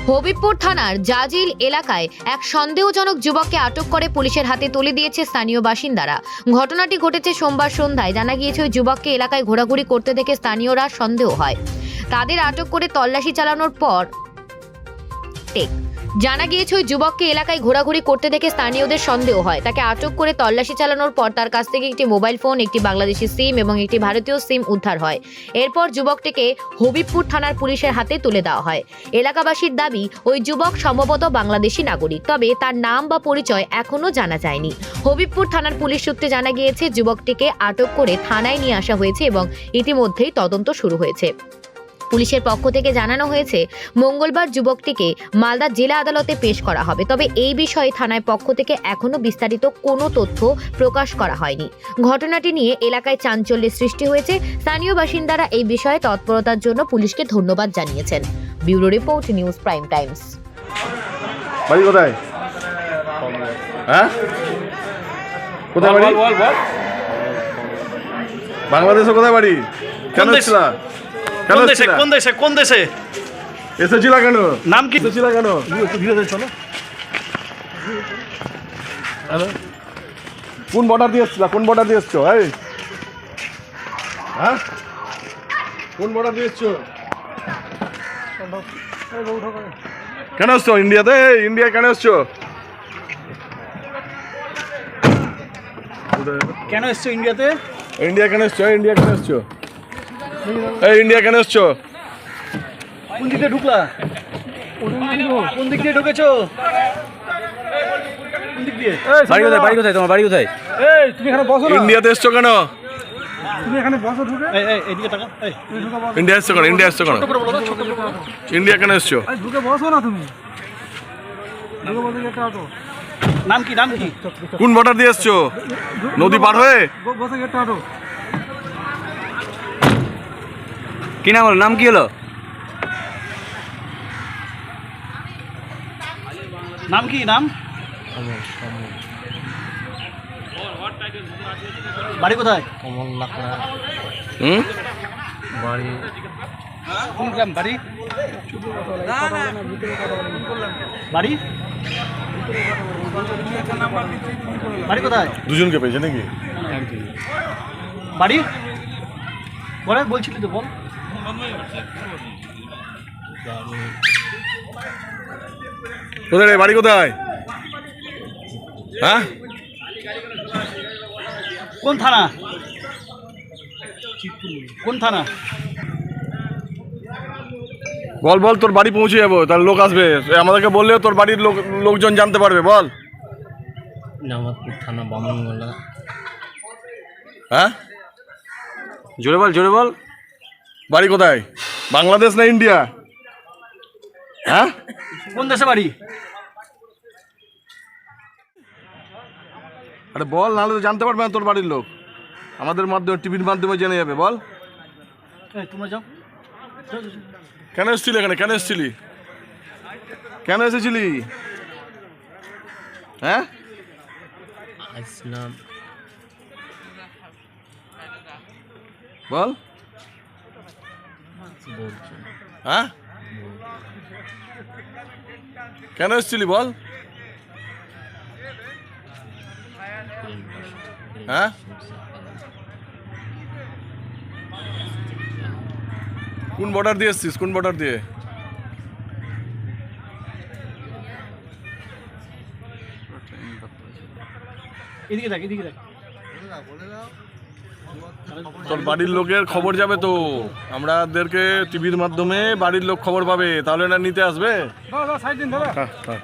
হবিবপুর থানার জাজিল এলাকায় এক সন্দেহজনক যুবককে আটক করে পুলিশের হাতে তুলে দিয়েছে স্থানীয় বাসিন্দারা। ঘটনাটি ঘটেছে সোমবার সন্ধ্যায়। জানা গিয়েছে ওই যুবককে এলাকায় ঘোরাঘুরি করতে দেখে স্থানীয়রা সন্দেহ হয়। তাদের আটক করে তল্লাশি চালানোর পর জানা গিয়েছে ওই যুবককে এলাকায় ঘোরাঘুরি করতে দেখে স্থানীয়দের সন্দেহ হয়। তাকে আটক করে তল্লাশি চালানোর পর তার কাছ থেকে একটি মোবাইল ফোন, একটি বাংলাদেশি সিম এবং একটি ভারতীয় সিম উদ্ধার হয়। এরপর যুবকটিকে হবিবপুর থানার পুলিশের হাতে তুলে দেওয়া হয়। এলাকাবাসীর দাবি, ওই যুবক সম্ভবত বাংলাদেশি নাগরিক, তবে তার নাম বা পরিচয় এখনো জানা যায়নি। হবিবপুর থানার পুলিশ সূত্রে জানা গিয়েছে যুবকটিকে আটক করে থানায় নিয়ে আসা হয়েছে এবং ইতিমধ্যেই তদন্ত শুরু হয়েছে। পুলিশের পক্ষ থেকে জানানো হয়েছে মঙ্গলবার যুবকটিকে মালদা জেলা আদালতে পেশ করা হবে। তবে এই বিষয়ে থানার পক্ষ থেকে এখনো বিস্তারিত কোনো তথ্য প্রকাশ করা হয়নি। ঘটনাটি নিয়ে এলাকায় চাঞ্চল্যের সৃষ্টি হয়েছে। স্থানীয় বাসিন্দারা এই বিষয়ে তৎপরতার জন্য পুলিশকে ধন্যবাদ জানিয়েছেন। Bureau report, news prime Times. বাড়ি কোথায়? হ্যাঁ, কোথায় বাড়ি? বাংলাদেশে কোথায় বাড়ি? কেন এসেছিলা? কোন দেশে এসেছিলা কেন? নাম কি? এসেছিলা কেন? চলো। কোন বর্ডার দিয়ে এসেছিলা? কোন বর্ডার দিয়ে এসছো? এই হ্যাঁ, কোন বর্ডার দিয়ে এসছো? কেন এসছো ইন্ডিয়াতে? ইন্ডিয়া কেন এসছো? কেন এসছো ইন্ডিয়াতে? ইন্ডিয়া কেন এসছো? ইন্ডিয়া কেন এসছো? এই ইন্ডিয়া কেন এসছো? কোন দিক দিয়ে ঢুকলা? কোন দিক দিয়ে ঢুকেছো? কোন দিক দিয়ে? বাড়ি কোথায় তোমার? বাড়ি কোথায়? এই তুমি এখানে বসো না। ইন্ডিয়াতে এসছো কেন? তুমি এখানে বসো ঢুকে। এই এদিকে তাকা। এই ঢুকে বসো। ইন্ডিয়া এসছো কেন? ইন্ডিয়া এসছো কেন? ছোট করে বলো, ছোট করে বলো। ইন্ডিয়া কেন এসছো? এই ঢুকে বসো না তুমি। ঢুকে বসে গেটটা আটো। নাম কি? নাম কি? কোন বর্ডার দিয়ে এসছো? নদী পার হয়ে? বসে গেটটা আটো। কি নাম হলো? নাম কি হলো? নাম কি? নাম? বাড়ি কোথায়? হুম, কোন গ্রাম? বাড়ি বাড়ি বাড়ি কোথায়? দুজনকে পেয়েছে নাকি? বাড়ি বলে বলছিলি তো, বল। কোথায় রে? বাড়ি কোথায়? হ্যাঁ, কোন থানা? কোন থানা? বল বল, তোর বাড়ি পৌঁছে যাবো, তার লোক আসবে। আমাদেরকে বললেও তোর বাড়ির লোকজন জানতে পারবে। বল। জামালপুর থানা, বামনগোলা। হ্যাঁ, জোরে বল, জোরে বল। বাড়ি কোথায়? বাংলাদেশ না ইন্ডিয়া? হ্যাঁ, কোন দেশে বাড়ি? আরে বল, নাহলে তো জানতে পারবে না তোর বাড়ির লোক। আমাদের মাধ্যমে, টিভির মাধ্যমে জেনে যাবে। বল। এই তোমরা যাও। কেন এসেছিলি এখানে? কেন এসেছিলি? কেন এসেছিলি? হ্যাঁ, আসলাম। বল। হ্যাঁ, কেন এসেছিলি? বল। হ্যাঁ, কোন বর্ডার দিয়ে এসছিস? কোন বর্ডার দিয়ে? এদিকে দেখ, এদিকে দেখ। তোর বাড়ির লোকের খবর যাবে তো। আমাদেরকে টিভির মাধ্যমে বাড়ির লোক খবর পাবে, তাহলে না নিতে আসবে। দাদা সাইড দিন দাদা। হ্যাঁ, হ্যাঁ।